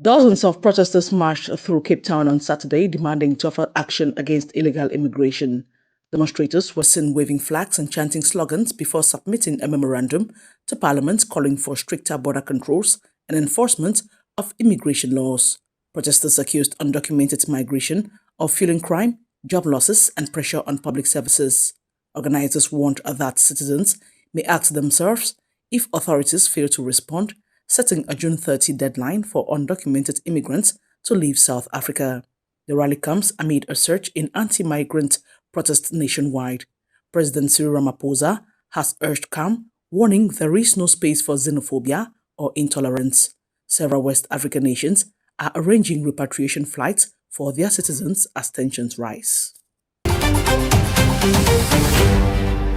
Dozens of protesters marched through Cape Town on Saturday demanding tougher action against illegal immigration. Demonstrators were seen waving flags and chanting slogans before submitting a memorandum to Parliament calling for stricter border controls and enforcement of immigration laws. Protesters accused undocumented migration of fueling crime, job losses, and pressure on public services. Organizers warned that citizens may ask themselves if authorities fail to respond, setting a June 30 deadline for undocumented immigrants to leave South Africa. The rally comes amid a surge in anti-migrant protests nationwide. President Cyril Ramaphosa has urged calm, warning there is no space for xenophobia or intolerance. Several West African nations are arranging repatriation flights for their citizens as tensions rise.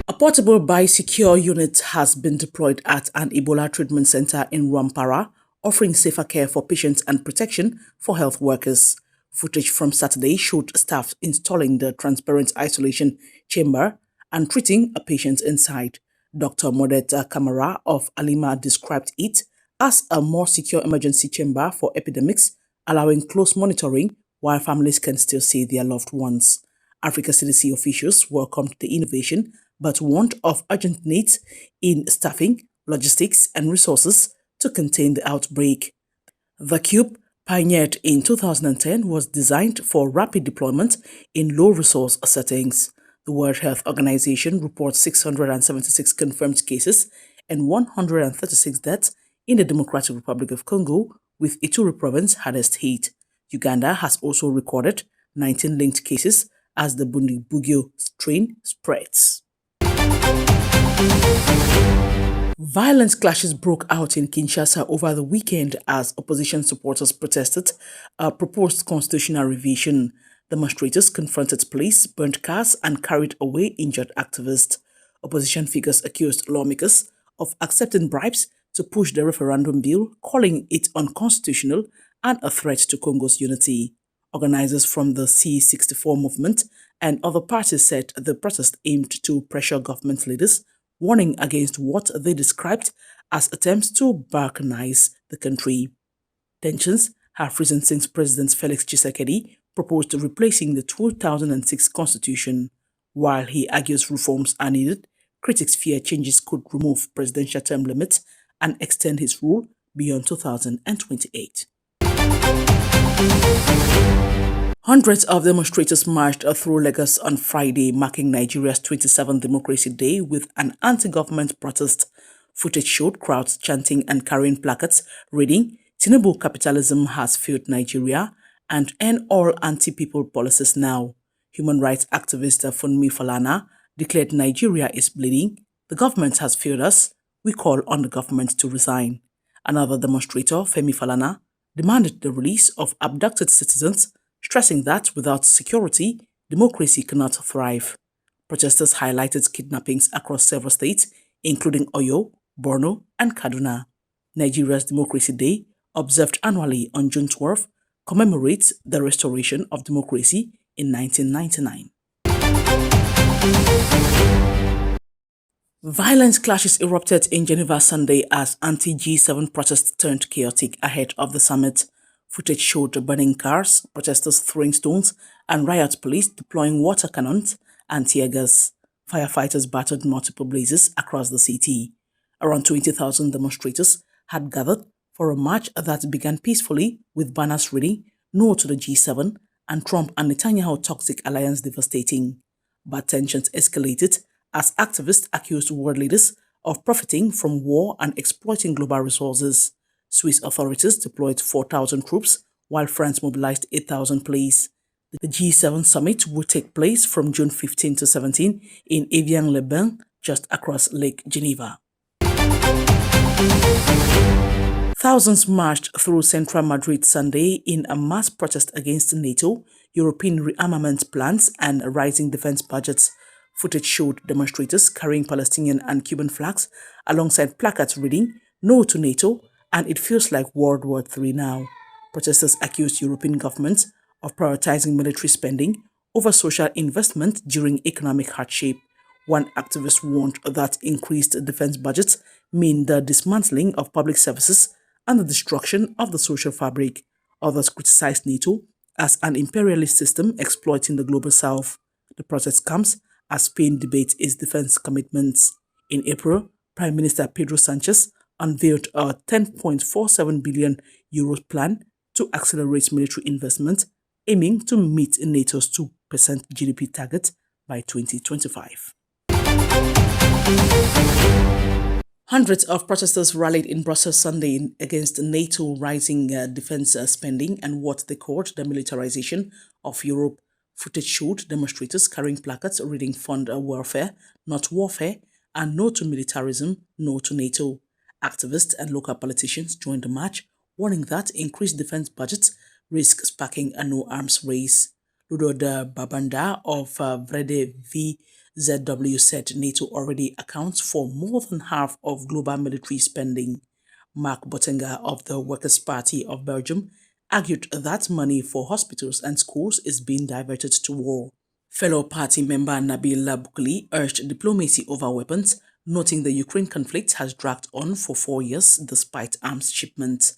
A portable biosecure unit has been deployed at an Ebola treatment center in Rwampara, offering safer care for patients and protection for health workers. Footage from Saturday showed staff installing the transparent isolation chamber and treating a patient inside. Dr. Modeta Kamara of Alumni described it as a more secure emergency chamber for epidemics, allowing close monitoring while families can still see their loved ones. Africa CDC officials welcomed the innovation but warned of urgent needs in staffing, logistics, and resources to contain the outbreak. The cube, pioneered in 2010, was designed for rapid deployment in low-resource settings. The World Health Organization reports 676 confirmed cases and 136 deaths in the Democratic Republic of Congo, with Ituri province hardest hit. Uganda has also recorded 19 linked cases as the Bundibugyo strain spreads. Violent clashes broke out in Kinshasa over the weekend as opposition supporters protested a proposed constitutional revision. Demonstrators confronted police, burnt cars, and carried away injured activists. Opposition figures accused lawmakers of accepting bribes to push the referendum bill, calling it unconstitutional and a threat to Congo's unity. Organizers from the C64 movement and other parties said the protest aimed to pressure government leaders, warning against what they described as attempts to balkanize the country. Tensions have risen since President Felix Tshisekedi proposed replacing the 2006 constitution. While he argues reforms are needed, critics fear changes could remove presidential term limits and extend his rule beyond 2028. Hundreds of demonstrators marched through Lagos on Friday, marking Nigeria's 27th Democracy Day with an anti-government protest. Footage showed crowds chanting and carrying placards reading, "Tinubu capitalism has failed Nigeria," and "End all anti-people policies now." Human rights activist Funmi Falana declared Nigeria is bleeding. "The government has failed us. We call on the government to resign." Another demonstrator, Femi Falana, demanded the release of abducted citizens, stressing that without security, democracy cannot thrive. Protesters highlighted kidnappings across several states, including Oyo, Borno, and Kaduna. Nigeria's Democracy Day, observed annually on June 12, commemorates the restoration of democracy in 1999. Violent clashes erupted in Geneva Sunday as anti-G7 protests turned chaotic ahead of the summit. Footage showed burning cars, protesters throwing stones, and riot police deploying water cannons and tear gas. Firefighters battered multiple blazes across the city. Around 20,000 demonstrators had gathered for a march that began peacefully with banners reading "No to the G7" and "Trump and Netanyahu toxic alliance devastating." But tensions escalated as activists accused world leaders of profiting from war and exploiting global resources. Swiss authorities deployed 4,000 troops, while France mobilized 8,000 police. The G7 summit will take place from June 15 to 17 in Evian-les-Bains, just across Lake Geneva. Thousands marched through central Madrid Sunday in a mass protest against NATO, European rearmament plans, and rising defense budgets. Footage showed demonstrators carrying Palestinian and Cuban flags alongside placards reading "No to NATO," and "It feels like World War III now." Protesters accused European governments of prioritizing military spending over social investment during economic hardship. One activist warned that increased defense budgets mean the dismantling of public services and the destruction of the social fabric. Others criticized NATO as an imperialist system exploiting the global south. The protest comes as Spain debates its defense commitments. In April, Prime Minister Pedro Sanchez unveiled a 10.47 billion euros plan to accelerate military investment, aiming to meet NATO's 2% GDP target by 2025. Hundreds of protesters rallied in Brussels Sunday against NATO rising defense spending and what they called the militarization of Europe. Footage showed demonstrators carrying placards reading Fund Welfare, Not Warfare, and No to Militarism, No to NATO. Activists and local politicians joined the march, warning that increased defense budgets risk sparking a no-arms race. Ludo de Babanda of Vrede VZW said NATO already accounts for more than half of global military spending. Mark Bottenga of the Workers' Party of Belgium argued that money for hospitals and schools is being diverted to war. Fellow party member Nabil Bukli urged diplomacy over weapons, noting the Ukraine conflict has dragged on for 4 years despite arms shipments.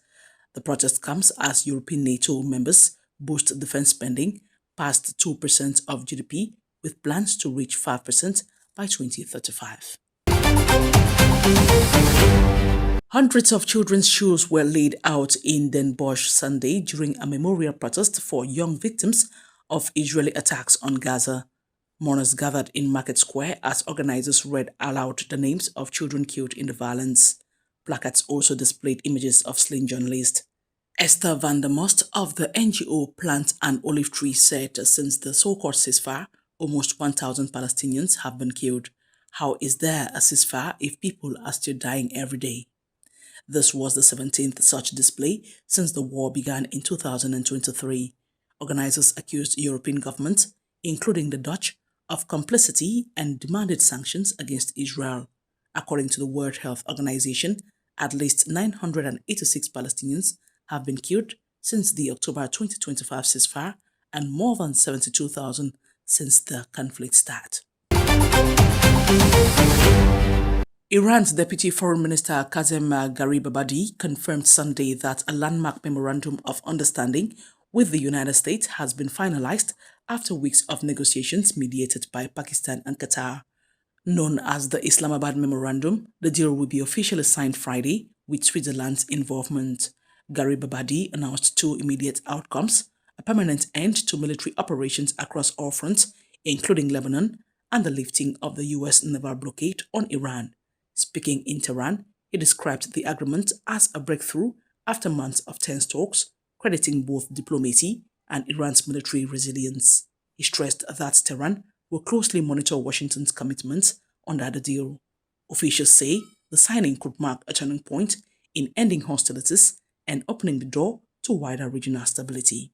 The protest comes as European NATO members boost defense spending past 2% of GDP, with plans to reach 5% by 2035. Hundreds of children's shoes were laid out in Den Bosch Sunday during a memorial protest for young victims of Israeli attacks on Gaza. Mourners gathered in Market Square as organizers read aloud the names of children killed in the violence. Placards also displayed images of slain journalists. Esther van der Most of the NGO Plant an Olive Tree said since the so-called ceasefire, almost 1,000 Palestinians have been killed. How is there a ceasefire if people are still dying every day? This was the 17th such display since the war began in 2023. Organizers accused European governments, including the Dutch, of complicity and demanded sanctions against Israel. According to the World Health Organization, at least 986 Palestinians have been killed since the October 2025 ceasefire and more than 72,000 since the conflict started. Iran's Deputy Foreign Minister Kazem Garibabadi confirmed Sunday that a landmark memorandum of understanding with the United States has been finalized after weeks of negotiations mediated by Pakistan and Qatar. Known as the Islamabad Memorandum, the deal will be officially signed Friday with Switzerland's involvement. Garibabadi announced two immediate outcomes: a permanent end to military operations across all fronts, including Lebanon, and the lifting of the U.S. naval blockade on Iran. Speaking in Tehran, he described the agreement as a breakthrough after months of tense talks, crediting both diplomacy and Iran's military resilience. He stressed that Tehran will closely monitor Washington's commitments under the deal. Officials say the signing could mark a turning point in ending hostilities and opening the door to wider regional stability.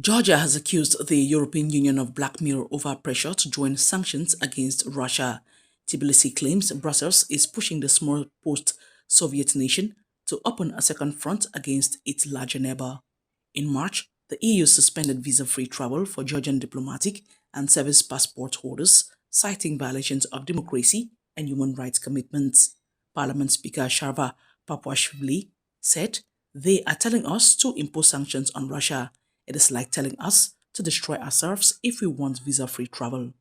Georgia has accused the European Union of blackmail over pressure to join sanctions against Russia. Tbilisi claims Brussels is pushing the small post-Soviet nation to open a second front against its larger neighbor. In March, the EU suspended visa-free travel for Georgian diplomatic and service passport holders, citing violations of democracy and human rights commitments. Parliament Speaker Sharva Papuashvili said, "They are telling us to impose sanctions on Russia. It is like telling us to destroy ourselves if we want visa-free travel."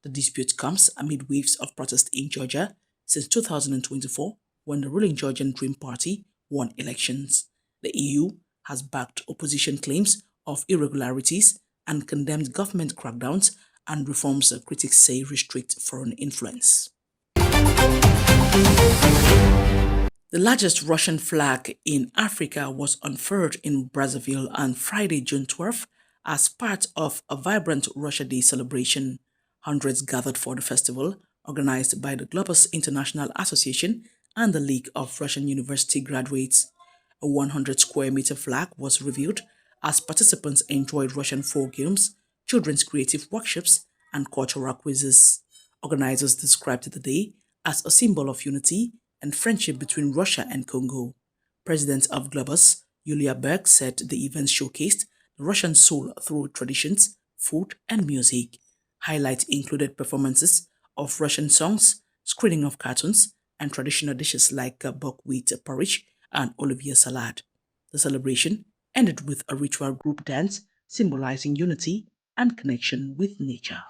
The dispute comes amid waves of protest in Georgia since 2024, when the ruling Georgian Dream Party won elections. The EU has backed opposition claims of irregularities and condemned government crackdowns and reforms critics say restrict foreign influence. The largest Russian flag in Africa was unfurled in Brazzaville on Friday, June 12th, as part of a vibrant Russia Day celebration. Hundreds gathered for the festival, organized by the Globus International Association and the League of Russian University Graduates. A 100-square-meter flag was revealed as participants enjoyed Russian folk games, children's creative workshops, and cultural quizzes. Organizers described the day as a symbol of unity and friendship between Russia and Congo. President of Globus, Yulia Berg, said the event showcased the Russian soul through traditions, food, and music. Highlights included performances of Russian songs, screening of cartoons, and traditional dishes like buckwheat porridge and Olivier salad. The celebration ended with a ritual group dance symbolizing unity and connection with nature.